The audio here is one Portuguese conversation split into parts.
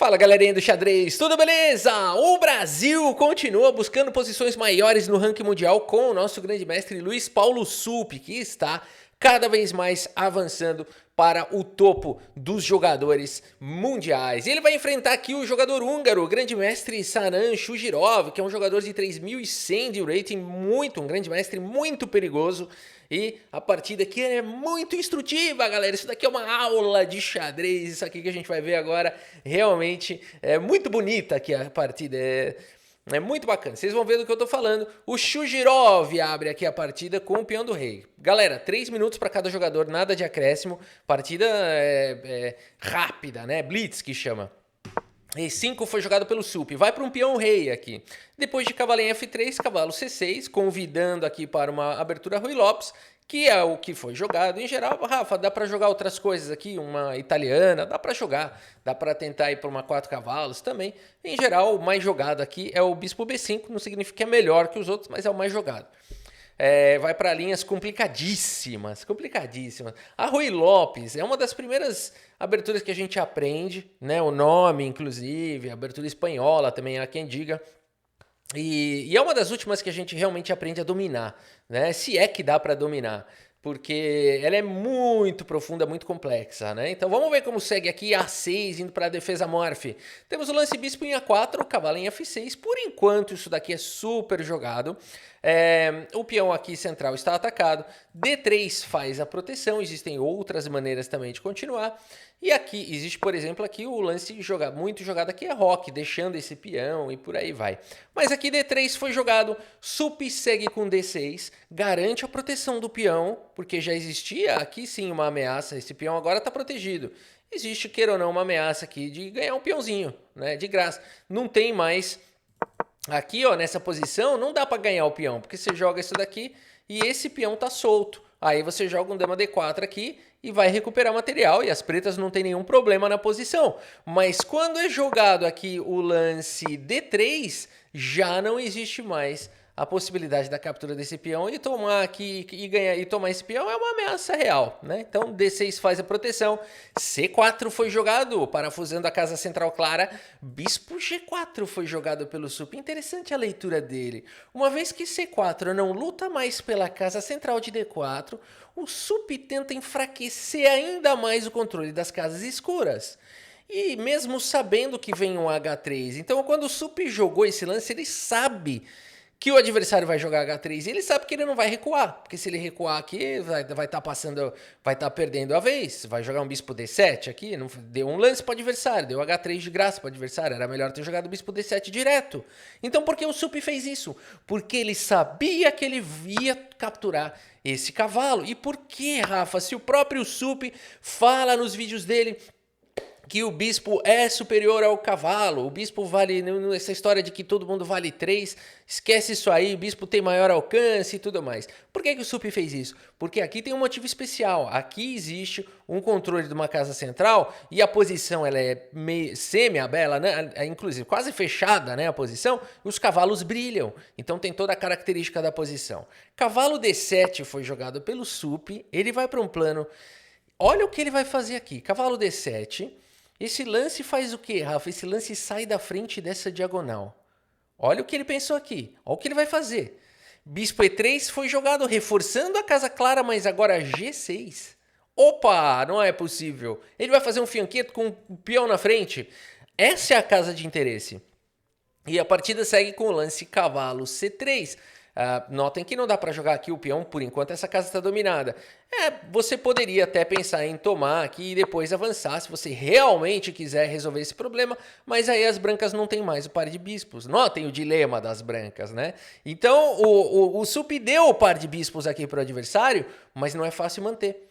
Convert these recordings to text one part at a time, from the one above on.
Fala galerinha do xadrez, tudo beleza? O Brasil continua buscando posições maiores no ranking mundial com o nosso grande mestre Luiz Paulo Supi, que está cada vez mais avançando para o topo dos jogadores mundiais. E ele vai enfrentar aqui o jogador húngaro, o grande mestre Saran Shujirov, que é um jogador de 3.100 de rating, um grande mestre muito perigoso. E a partida aqui é muito instrutiva, galera. Isso daqui é uma aula de xadrez. Isso aqui que a gente vai ver agora realmente é muito bonita aqui a partida. É muito bacana. Vocês vão ver do que eu tô falando. O Shujirov abre aqui a partida com o peão do rei. Galera, 3 minutos para cada jogador, nada de acréscimo. Partida rápida, né? Blitz que chama. E5 foi jogado pelo Supi, vai para um peão rei aqui. Depois de cavalo em F3, cavalo C6, convidando aqui para uma abertura Ruy Lopes, que é o que foi jogado. Em geral, Rafa, dá para jogar outras coisas aqui, uma italiana, dá para jogar. Dá para tentar ir para uma 4 cavalos também. Em geral, o mais jogado aqui é o bispo B5, não significa que é melhor que os outros, mas é o mais jogado. Vai para linhas complicadíssimas. A Ruy Lopes é uma das primeiras aberturas que a gente aprende, né? O nome, inclusive, a abertura espanhola também há quem diga. E é uma das últimas que a gente realmente aprende a dominar, né? Se é que dá para dominar, porque ela é muito profunda, muito complexa, né? Então vamos ver como segue aqui A6, indo para a defesa morphe. Temos o lance bispo em A4, cavalo em F6. Por enquanto isso daqui é super jogado. O peão aqui central está atacado. D3 faz a proteção, existem outras maneiras também de continuar. E aqui, existe por exemplo aqui o lance muito jogado aqui é roque, deixando esse peão e por aí vai. Mas aqui D3 foi jogado, Supi segue com D6, garante a proteção do peão, porque já existia aqui sim uma ameaça, esse peão agora está protegido. Existe, queira ou não, uma ameaça aqui de ganhar um peãozinho, né, de graça. Não tem mais... Aqui, ó, nessa posição, não dá para ganhar o peão, porque você joga isso daqui e esse peão tá solto. Aí você joga um dama D4 aqui e vai recuperar material e as pretas não tem nenhum problema na posição. Mas quando é jogado aqui o lance D3, já não existe mais a possibilidade da captura desse peão e tomar aqui e ganhar e tomar esse peão é uma ameaça real, né? Então D6 faz a proteção, C4 foi jogado, parafusando a casa central clara, bispo G4 foi jogado pelo Supi. Interessante a leitura dele. Uma vez que C4 não luta mais pela casa central de D4, o Supi tenta enfraquecer ainda mais o controle das casas escuras. E mesmo sabendo que vem um H3, então quando o Supi jogou esse lance, ele sabe que o adversário vai jogar H3 e ele sabe que ele não vai recuar, porque se ele recuar aqui, vai estar perdendo a vez, vai jogar um bispo D7 aqui, não, deu um lance para o adversário, deu H3 de graça para o adversário, era melhor ter jogado o bispo D7 direto. Então por que o Supi fez isso? Porque ele sabia que ele ia capturar esse cavalo. E por que, Rafa, se o próprio Supi fala nos vídeos dele que o bispo é superior ao cavalo, o bispo vale, essa história de que todo mundo vale 3, esquece isso aí, o bispo tem maior alcance e tudo mais. Por que o Supi fez isso? Porque aqui tem um motivo especial, aqui existe um controle de uma casa central e a posição ela é semi-abela, né? Inclusive quase fechada, né, a posição, os cavalos brilham, então tem toda a característica da posição. Cavalo D7 foi jogado pelo Supi, ele vai para um plano, olha o que ele vai fazer aqui, cavalo D7... Esse lance faz o que, Rafa? Esse lance sai da frente dessa diagonal. Olha o que ele pensou aqui. Olha o que ele vai fazer. Bispo E3 foi jogado reforçando a casa clara, mas agora G6. Opa, não é possível. Ele vai fazer um fianqueto com o peão na frente. Essa é a casa de interesse. E a partida segue com o lance cavalo C3. Notem que não dá para jogar aqui o peão, por enquanto essa casa está dominada. Você poderia até pensar em tomar aqui e depois avançar, se você realmente quiser resolver esse problema, mas aí as brancas não tem mais o par de bispos. Notem o dilema das brancas, né? Então o Supi deu o par de bispos aqui para o adversário, mas não é fácil manter.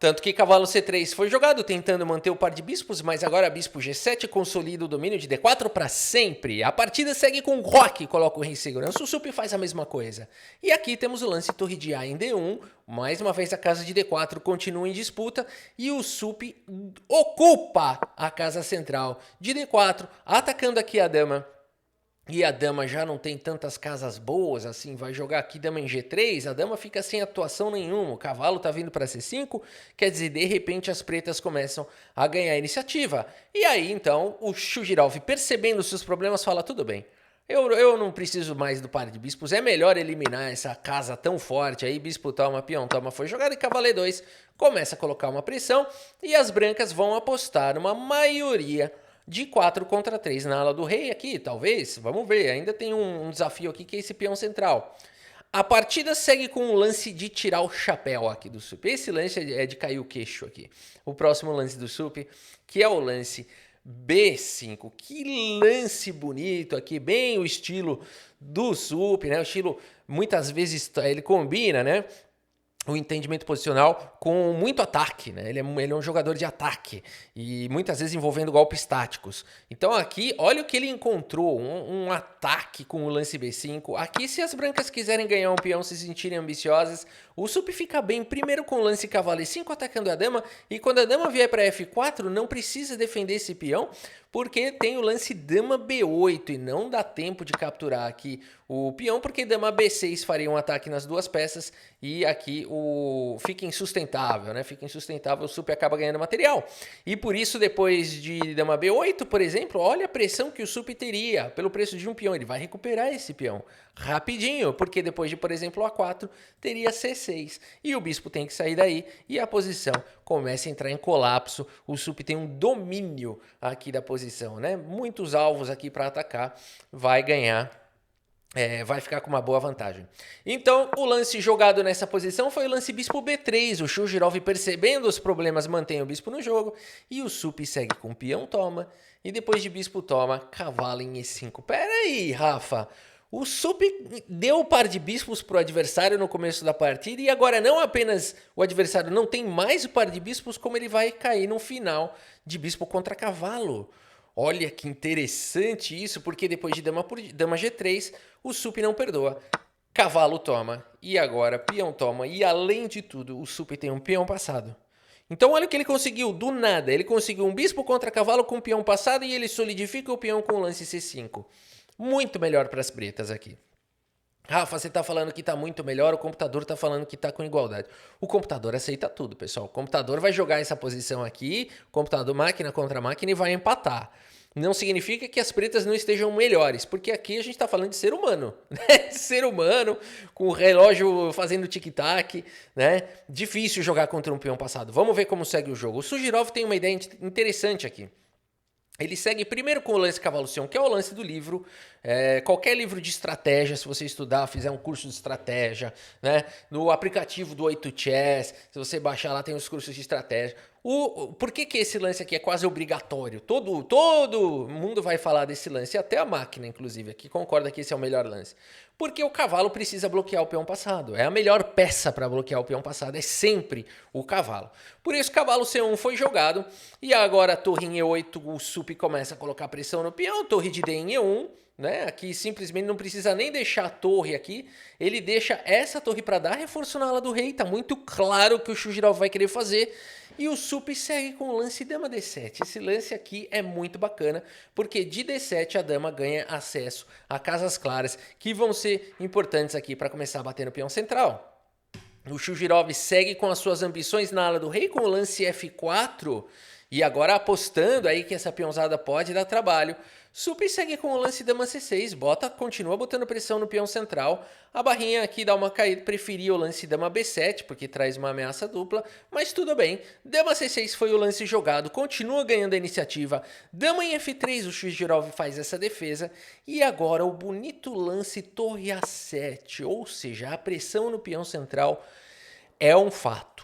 Tanto que cavalo C3 foi jogado tentando manter o par de bispos, mas agora bispo G7 consolida o domínio de D4 para sempre. A partida segue com roque, coloca o rei em segurança, o Supi faz a mesma coisa. E aqui temos o lance torre de A em D1, mais uma vez a casa de D4 continua em disputa e o Supi ocupa a casa central de D4, atacando aqui a dama e a dama já não tem tantas casas boas assim, vai jogar aqui dama em G3, a dama fica sem atuação nenhuma, o cavalo tá vindo para C5, quer dizer, de repente as pretas começam a ganhar iniciativa. E aí então o Shujirov, percebendo os seus problemas, fala: tudo bem, eu não preciso mais do par de bispos, é melhor eliminar essa casa tão forte aí, bispo toma, peão toma, foi jogado, e cavalo E2 começa a colocar uma pressão, e as brancas vão apostar uma maioria de 4 contra 3 na ala do rei aqui, talvez, vamos ver, ainda tem um desafio aqui que é esse peão central. A partida segue com um lance de tirar o chapéu aqui do Sup. Esse lance é de cair o queixo aqui. O próximo lance do Sup, que é o lance B5. Que lance bonito aqui, bem o estilo do Sup, né? O estilo, muitas vezes, ele combina, né? O entendimento posicional com muito ataque, né? Ele é um jogador de ataque e muitas vezes envolvendo golpes táticos. Então aqui, olha o que ele encontrou, um ataque com o lance B5. Aqui, se as brancas quiserem ganhar um peão, se sentirem ambiciosas, o Sup fica bem primeiro com o lance cavalo E5 atacando a dama, e quando a dama vier para F4, não precisa defender esse peão, porque tem o lance dama B8 e não dá tempo de capturar aqui o peão, porque dama B6 faria um ataque nas duas peças e aqui fica insustentável, né? Fica insustentável, o Sup acaba ganhando material. E por isso, depois de dama B8, por exemplo, olha a pressão que o Sup teria pelo preço de um peão. Ele vai recuperar esse peão rapidinho, porque depois de, por exemplo, A4, teria C6. E o bispo tem que sair daí e a posição começa a entrar em colapso. O Sup tem um domínio aqui da posição, né? Muitos alvos aqui para atacar, vai ganhar. Vai ficar com uma boa vantagem. Então, o lance jogado nessa posição foi o lance bispo B3. O Shujirov, percebendo os problemas, mantém o bispo no jogo. E o Sup segue com peão toma. E depois de bispo toma, cavalo em E5. Pera aí, Rafa. O Sup deu o par de bispos para o adversário no começo da partida. E agora não apenas o adversário não tem mais o par de bispos, como ele vai cair no final de bispo contra cavalo. Olha que interessante isso, porque depois de dama G3, o Sup não perdoa. Cavalo toma, e agora peão toma, e além de tudo, o Sup tem um peão passado. Então olha o que ele conseguiu, do nada. Ele conseguiu um bispo contra cavalo com um peão passado e ele solidifica o peão com o lance C5. Muito melhor para as pretas aqui. Rafa, você tá falando que tá muito melhor, o computador tá falando que tá com igualdade. O computador aceita tudo, pessoal. O computador vai jogar essa posição aqui, computador máquina contra máquina, e vai empatar. Não significa que as pretas não estejam melhores, porque aqui a gente tá falando de ser humano, né? Ser humano, com o relógio fazendo tic-tac, né? Difícil jogar contra um peão passado. Vamos ver como segue o jogo. O Shujirov tem uma ideia interessante aqui. Ele segue primeiro com o lance cavalo C1, que é o lance do livro. Qualquer livro de estratégia, se você estudar, fizer um curso de estratégia, né? No aplicativo do 8chess, se você baixar lá, tem os cursos de estratégia. Por que esse lance aqui é quase obrigatório? Todo mundo vai falar desse lance, até a máquina, inclusive, aqui concorda que esse é o melhor lance. Porque o cavalo precisa bloquear o peão passado. É a melhor peça para bloquear o peão passado, é sempre o cavalo. Por isso, cavalo C1 foi jogado, e agora torre em E8, o Sup começa a colocar pressão no peão, torre de D em E1, né? Aqui simplesmente não precisa nem deixar a torre aqui, ele deixa essa torre para dar reforço na ala do rei, tá muito claro que o Shujirov vai querer fazer. E o Sup segue com o lance dama D7. Esse lance aqui é muito bacana, porque de D7 a dama ganha acesso a casas claras, que vão ser importantes aqui para começar a bater no peão central. O Shujirov segue com as suas ambições na ala do rei com o lance F4, e agora apostando aí que essa peãozada pode dar trabalho. Sup segue com o lance dama C6, continua botando pressão no peão central. A barrinha aqui dá uma caída, preferia o lance dama B7, porque traz uma ameaça dupla, mas tudo bem. Dama C6 foi o lance jogado, continua ganhando a iniciativa. Dama em F3, o Shujirov faz essa defesa. E agora o bonito lance torre A7, ou seja, a pressão no peão central é um fato.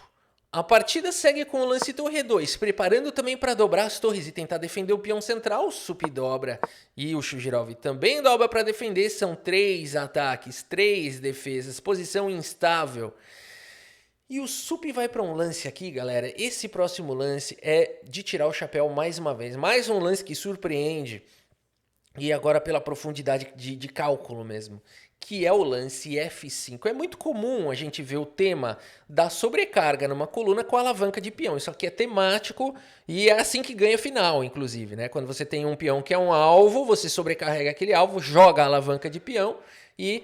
A partida segue com o lance torre E2, preparando também para dobrar as torres e tentar defender o peão central. O Sup dobra e o Shujirov também dobra para defender. São 3 ataques, 3 defesas, posição instável. E o Sup vai para um lance aqui, galera. Esse próximo lance é de tirar o chapéu mais uma vez. Mais um lance que surpreende. E agora pela profundidade de cálculo mesmo. que é o lance F5. É muito comum a gente ver o tema da sobrecarga numa coluna com a alavanca de peão. Isso aqui é temático e é assim que ganha final, inclusive, né? Quando você tem um peão que é um alvo, você sobrecarrega aquele alvo, joga a alavanca de peão e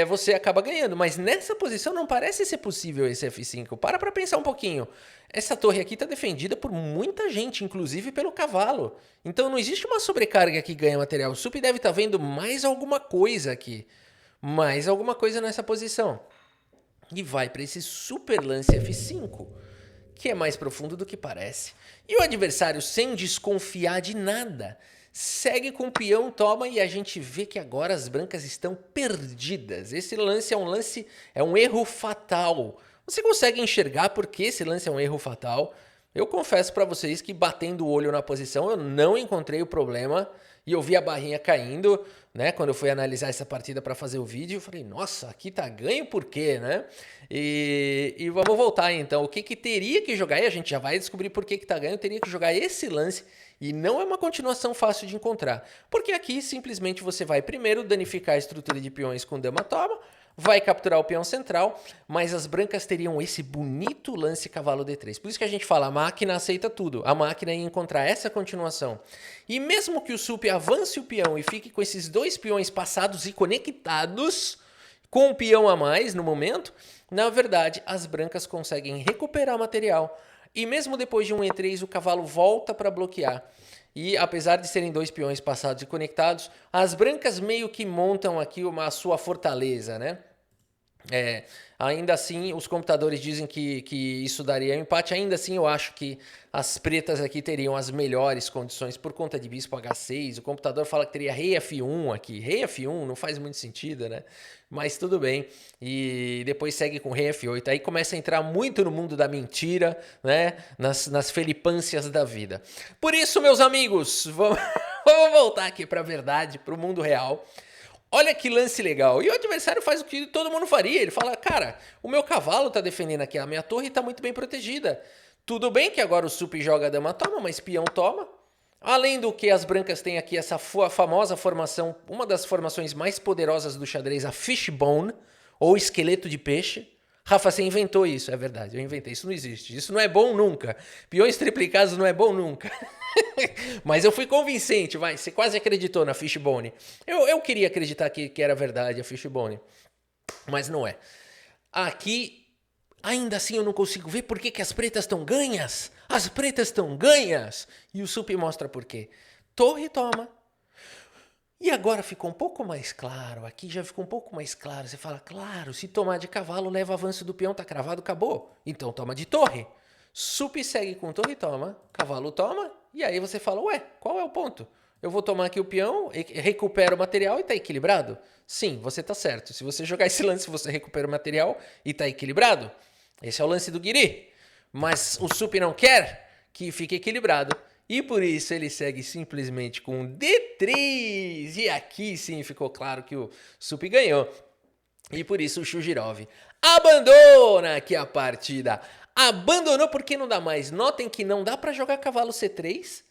você acaba ganhando. Mas nessa posição não parece ser possível esse F5. Para pensar um pouquinho. Essa torre aqui está defendida por muita gente, inclusive pelo cavalo. Então não existe uma sobrecarga que ganha material. O Sup deve estar vendo mais alguma coisa aqui. Mais alguma coisa nessa posição. E vai para esse super lance F5, que é mais profundo do que parece. E o adversário, sem desconfiar de nada, segue com o peão, toma, e a gente vê que agora as brancas estão perdidas. Esse lance é um erro fatal. Você consegue enxergar por que esse lance é um erro fatal? Eu confesso para vocês que batendo o olho na posição eu não encontrei o problema e eu vi a barrinha caindo, né? Quando eu fui analisar essa partida para fazer o vídeo, eu falei, nossa, aqui tá ganho por quê, né? E vamos voltar então. O que teria que jogar? E a gente já vai descobrir por que tá ganho. Teria que jogar esse lance e não é uma continuação fácil de encontrar. Porque aqui simplesmente você vai primeiro danificar a estrutura de peões com dama toma, vai capturar o peão central, mas as brancas teriam esse bonito lance cavalo D3. Por isso que a gente fala, a máquina aceita tudo. A máquina ia encontrar essa continuação. E mesmo que o Sup avance o peão e fique com esses dois peões passados e conectados, com um peão a mais no momento, na verdade as brancas conseguem recuperar material. E mesmo depois de um E3, o cavalo volta para bloquear. E apesar de serem dois peões passados e conectados, as brancas meio que montam aqui a sua fortaleza, né? Ainda assim, os computadores dizem que isso daria um empate. Ainda assim, eu acho que as pretas aqui teriam as melhores condições por conta de bispo H6. O computador fala que teria rei F1 aqui. Rei F1 não faz muito sentido, né? Mas tudo bem. E depois segue com rei F8. Aí começa a entrar muito no mundo da mentira, né? Nas felipâncias da vida. Por isso, meus amigos, vamos voltar aqui para a verdade, para o mundo real. Olha que lance legal. E o adversário faz o que todo mundo faria. Ele fala, cara, o meu cavalo tá defendendo aqui a minha torre e tá muito bem protegida. Tudo bem que agora o Sup joga a dama toma, mas peão toma. Além do que as brancas têm aqui essa famosa formação, uma das formações mais poderosas do xadrez, a fishbone, ou esqueleto de peixe. Rafa, você inventou isso. É verdade, eu inventei. Isso não existe. Isso não é bom nunca. Peões triplicados não é bom nunca. Mas eu fui convincente, vai. Você quase acreditou na fishbone. Eu queria acreditar que era verdade a fishbone. Mas não é. Aqui, ainda assim eu não consigo ver por que as pretas estão ganhas. As pretas estão ganhas. E o Sup mostra por quê. Torre toma. E agora ficou um pouco mais claro. Aqui já ficou um pouco mais claro. Você fala, claro, se tomar de cavalo, leva avanço do peão, tá cravado, acabou. Então toma de torre. Sup segue com torre toma, cavalo toma. E aí você fala, ué, qual é o ponto? Eu vou tomar aqui o peão, recupero o material e tá equilibrado? Sim, você tá certo. Se você jogar esse lance, você recupera o material e tá equilibrado. Esse é o lance do Guiri. Mas o Sup não quer que fique equilibrado. E por isso ele segue simplesmente com D3. E aqui sim ficou claro que o Sup ganhou. E por isso o Shujirov abandona aqui a partida. Abandonou porque não dá mais. Notem que não dá para jogar cavalo C3,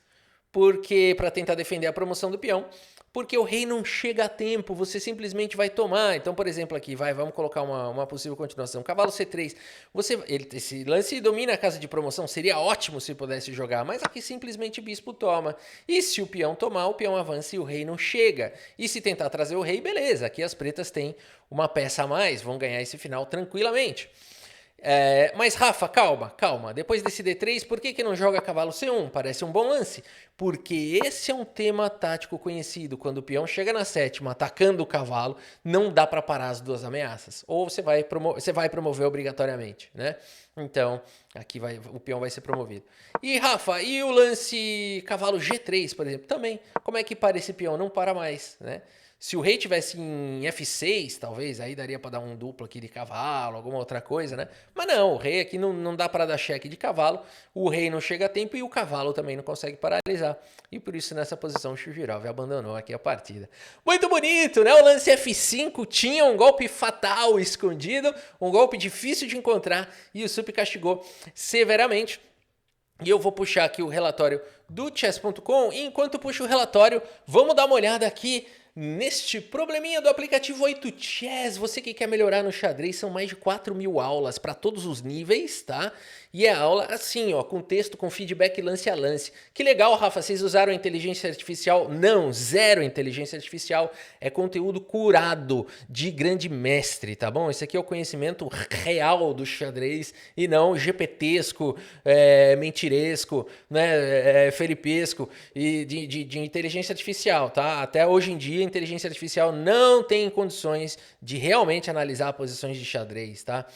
porque para tentar defender a promoção do peão, porque o rei não chega a tempo, você simplesmente vai tomar. Então, por exemplo, aqui, vamos colocar uma possível continuação. Cavalo C3, esse lance domina a casa de promoção, seria ótimo se pudesse jogar, mas aqui simplesmente bispo toma. E se o peão tomar, o peão avança e o rei não chega. E se tentar trazer o rei, beleza, aqui as pretas têm uma peça a mais, vão ganhar esse final tranquilamente. Mas Rafa, calma. Depois desse D3, por que não joga cavalo C1? Parece um bom lance. Porque esse é um tema tático conhecido. Quando o peão chega na sétima atacando o cavalo, não dá para parar as duas ameaças. Ou você vai promover obrigatoriamente, né? Então, aqui o peão vai ser promovido. E Rafa, e o lance cavalo G3, por exemplo? Também. Como é que para esse peão? Não para mais, né? Se o rei tivesse em F6, talvez, aí daria para dar um duplo aqui de cavalo, alguma outra coisa, né? Mas não, o rei aqui não dá para dar cheque de cavalo, o rei não chega a tempo e o cavalo também não consegue paralisar. E por isso, nessa posição, o Shujirov abandonou aqui a partida. Muito bonito, né? O lance F5 tinha um golpe fatal escondido, um golpe difícil de encontrar, e o Sup castigou severamente. E eu vou puxar aqui o relatório do chess.com. E enquanto puxo o relatório, vamos dar uma olhada aqui neste probleminha do aplicativo 8chess. Você que quer melhorar no xadrez, são mais de 4.000 aulas para todos os níveis, tá? E é aula assim, ó, com texto, com feedback lance a lance. Que legal, Rafa, vocês usaram inteligência artificial? Não, zero inteligência artificial. É conteúdo curado de grande mestre, tá bom? Esse aqui é o conhecimento real do xadrez e não GPTesco, mentiresco, né, felipesco e de inteligência artificial, tá? Até hoje em dia, a inteligência artificial não tem condições de realmente analisar posições de xadrez, tá?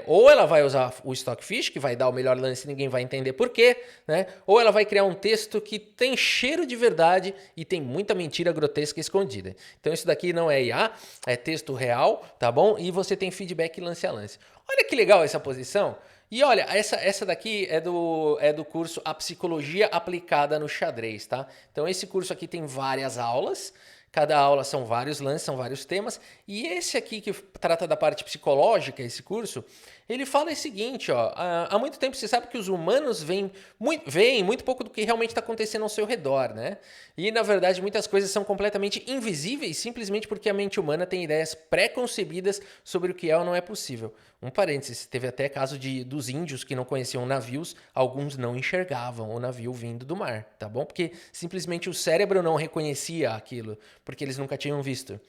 Ou ela vai usar o Stockfish, que vai dar o melhor lance e ninguém vai entender por quê, né? Ou ela vai criar um texto que tem cheiro de verdade e tem muita mentira grotesca escondida. Então isso daqui não é IA, é texto real, tá bom? E você tem feedback lance a lance. Olha que legal essa posição. E olha, essa daqui é do curso A Psicologia Aplicada no Xadrez, tá? Então esse curso aqui tem várias aulas. Cada aula são vários lances, são vários temas. E esse aqui que trata da parte psicológica, esse curso, ele fala o seguinte, ó. Há muito tempo você sabe que os humanos veem muito pouco do que realmente está acontecendo ao seu redor, né? E, na verdade, muitas coisas são completamente invisíveis simplesmente porque a mente humana tem ideias pré-concebidas sobre o que é ou não é possível. Um parênteses, teve até caso dos índios que não conheciam navios, alguns não enxergavam o navio vindo do mar, tá bom? Porque simplesmente o cérebro não reconhecia aquilo, porque eles nunca tinham visto.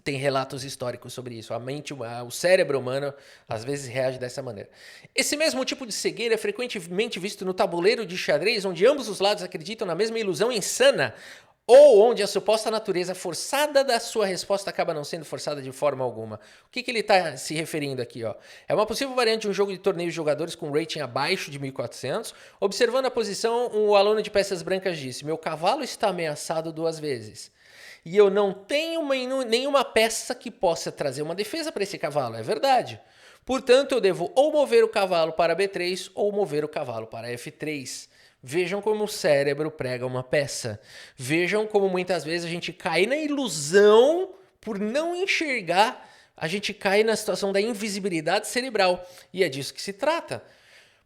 Tem relatos históricos sobre isso. O cérebro humano às vezes reage dessa maneira. Esse mesmo tipo de cegueira é frequentemente visto no tabuleiro de xadrez, onde ambos os lados acreditam na mesma ilusão insana, ou onde a suposta natureza forçada da sua resposta acaba não sendo forçada de forma alguma. O que ele está se referindo aqui? Ó? É uma possível variante de um jogo de torneio de jogadores com rating abaixo de 1400. Observando a posição, o aluno de peças brancas disse: meu cavalo está ameaçado 2 vezes. E eu não tenho nenhuma peça que possa trazer uma defesa para esse cavalo, é verdade. Portanto, eu devo ou mover o cavalo para B3 ou mover o cavalo para F3. Vejam como o cérebro prega uma peça. Vejam como muitas vezes a gente cai na ilusão por não enxergar, a gente cai na situação da invisibilidade cerebral. E é disso que se trata.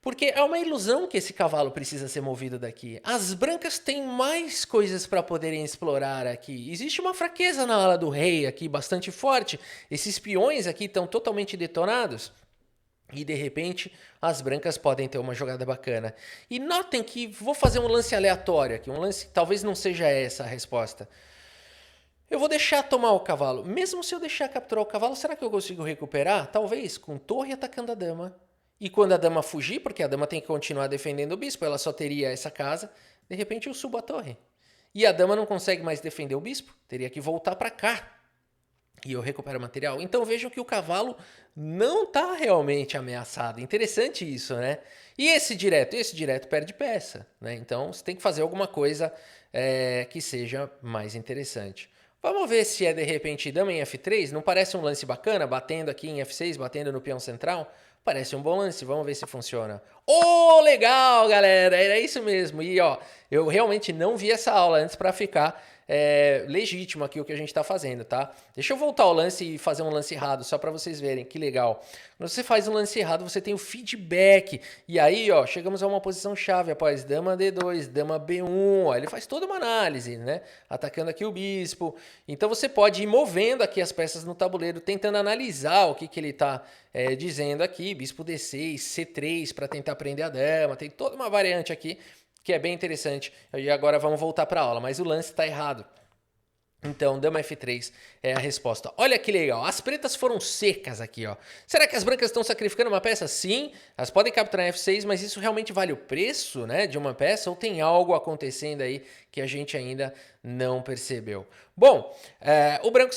Porque é uma ilusão que esse cavalo precisa ser movido daqui. As brancas têm mais coisas para poderem explorar aqui. Existe uma fraqueza na ala do rei aqui bastante forte. Esses peões aqui estão totalmente detonados. E de repente as brancas podem ter uma jogada bacana. E notem que vou fazer um lance aleatório aqui. Um lance que talvez não seja essa a resposta. Eu vou deixar tomar o cavalo. Mesmo se eu deixar capturar o cavalo, será que eu consigo recuperar? Talvez com torre atacando a dama. E quando a dama fugir, porque a dama tem que continuar defendendo o bispo, ela só teria essa casa, de repente eu subo a torre. E a dama não consegue mais defender o bispo, teria que voltar para cá. E eu recupero o material. Então vejam que o cavalo não está realmente ameaçado. Interessante isso, né? E esse direto perde peça, né? Então você tem que fazer alguma coisa que seja mais interessante. Vamos ver se é de repente dama em F3. Não parece um lance bacana? Batendo aqui em F6, batendo no peão central. Parece um bom lance, vamos ver se funciona. Oh, legal, galera, era isso mesmo. E ó, eu realmente não vi essa aula antes para ficar legítimo aqui o que a gente está fazendo, tá? Deixa eu voltar ao lance e fazer um lance errado, só para vocês verem, que legal. Quando você faz um lance errado, você tem o feedback. E aí, ó, chegamos a uma posição chave após dama D2, dama B1, ó, ele faz toda uma análise, né? Atacando aqui o bispo. Então você pode ir movendo aqui as peças no tabuleiro, tentando analisar o que ele está dizendo aqui, bispo D6, C3 para tentar prender a dama, tem toda uma variante aqui que é bem interessante. E agora vamos voltar para a aula, mas o lance está errado. Então, dama F3 é a resposta. Olha que legal, as pretas foram secas aqui, ó. Será que as brancas estão sacrificando uma peça? Sim, elas podem capturar F6, mas isso realmente vale o preço, né, de uma peça? Ou tem algo acontecendo aí que a gente ainda não percebeu? Bom, o branco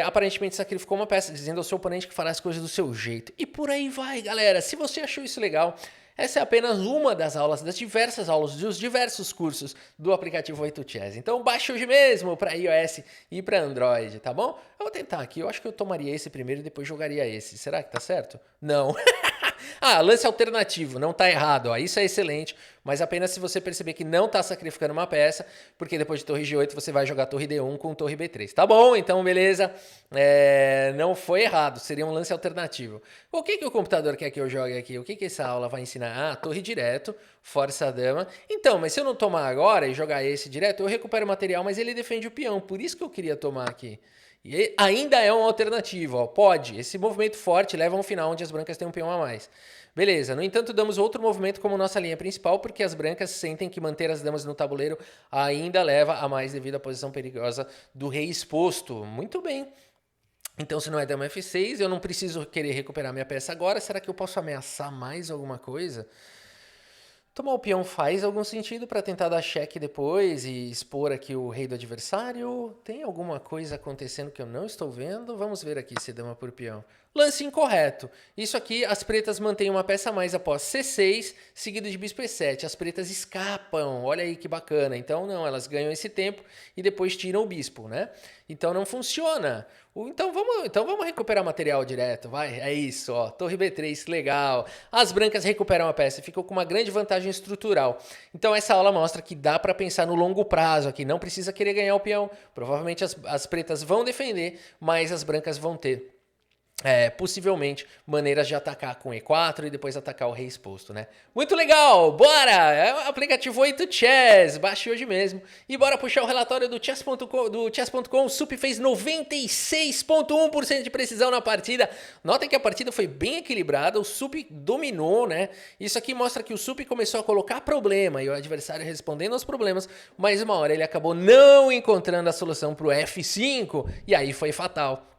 aparentemente sacrificou uma peça, dizendo ao seu oponente que fará as coisas do seu jeito. E por aí vai, galera. Se você achou isso legal, essa é apenas uma das aulas, das diversas aulas, dos diversos cursos do aplicativo 8chess. Então baixe hoje mesmo para iOS e para Android, tá bom? Eu vou tentar aqui, eu acho que eu tomaria esse primeiro e depois jogaria esse. Será que tá certo? Não. Ah, lance alternativo, não tá errado, ó, isso é excelente, mas apenas se você perceber que não tá sacrificando uma peça, porque depois de torre G8 você vai jogar torre D1 com torre B3. Tá bom, então beleza, não foi errado, seria um lance alternativo. O que o computador quer que eu jogue aqui? O que essa aula vai ensinar? Ah, torre direto, força a dama. Então, mas se eu não tomar agora e jogar esse direto, eu recupero o material, mas ele defende o peão, por isso que eu queria tomar aqui. E ainda é uma alternativa, ó. Pode. Esse movimento forte leva a um final onde as brancas têm um peão a mais. Beleza. No entanto, damos outro movimento como nossa linha principal, porque as brancas sentem que manter as damas no tabuleiro ainda leva a mais devido à posição perigosa do rei exposto. Muito bem. Então, se não é dama F6, eu não preciso querer recuperar minha peça agora. Será que eu posso ameaçar mais alguma coisa? Tomar o peão faz algum sentido para tentar dar cheque depois e expor aqui o rei do adversário? Tem alguma coisa acontecendo que eu não estou vendo? Vamos ver aqui se dama por peão. Lance incorreto. Isso aqui, as pretas mantêm uma peça a mais após C6, seguido de bispo E7. As pretas escapam, olha aí que bacana. Então não, elas ganham esse tempo e depois tiram o bispo, né? Então não funciona. Então vamos recuperar material direto, vai? É isso, ó. Torre B3, legal. As brancas recuperam a peça, ficou com uma grande vantagem estrutural. Então essa aula mostra que dá para pensar no longo prazo aqui, não precisa querer ganhar o peão. Provavelmente as pretas vão defender, mas as brancas vão ter possivelmente maneiras de atacar com E4 e depois atacar o rei exposto, né? Muito legal! Bora! É o aplicativo 8 Chess, baixe hoje mesmo. E bora puxar o relatório do Chess.com. O Sup fez 96,1% de precisão na partida. Notem que a partida foi bem equilibrada, o Sup dominou, né? Isso aqui mostra que o Sup começou a colocar problema e o adversário respondendo aos problemas, mas uma hora ele acabou não encontrando a solução para o F5 e aí foi fatal.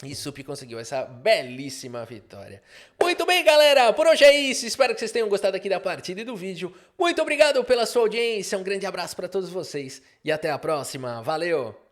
E Sup conseguiu essa belíssima vitória. Muito bem, galera. Por hoje é isso. Espero que vocês tenham gostado aqui da partida e do vídeo. Muito obrigado pela sua audiência. Um grande abraço para todos vocês. E até a próxima. Valeu!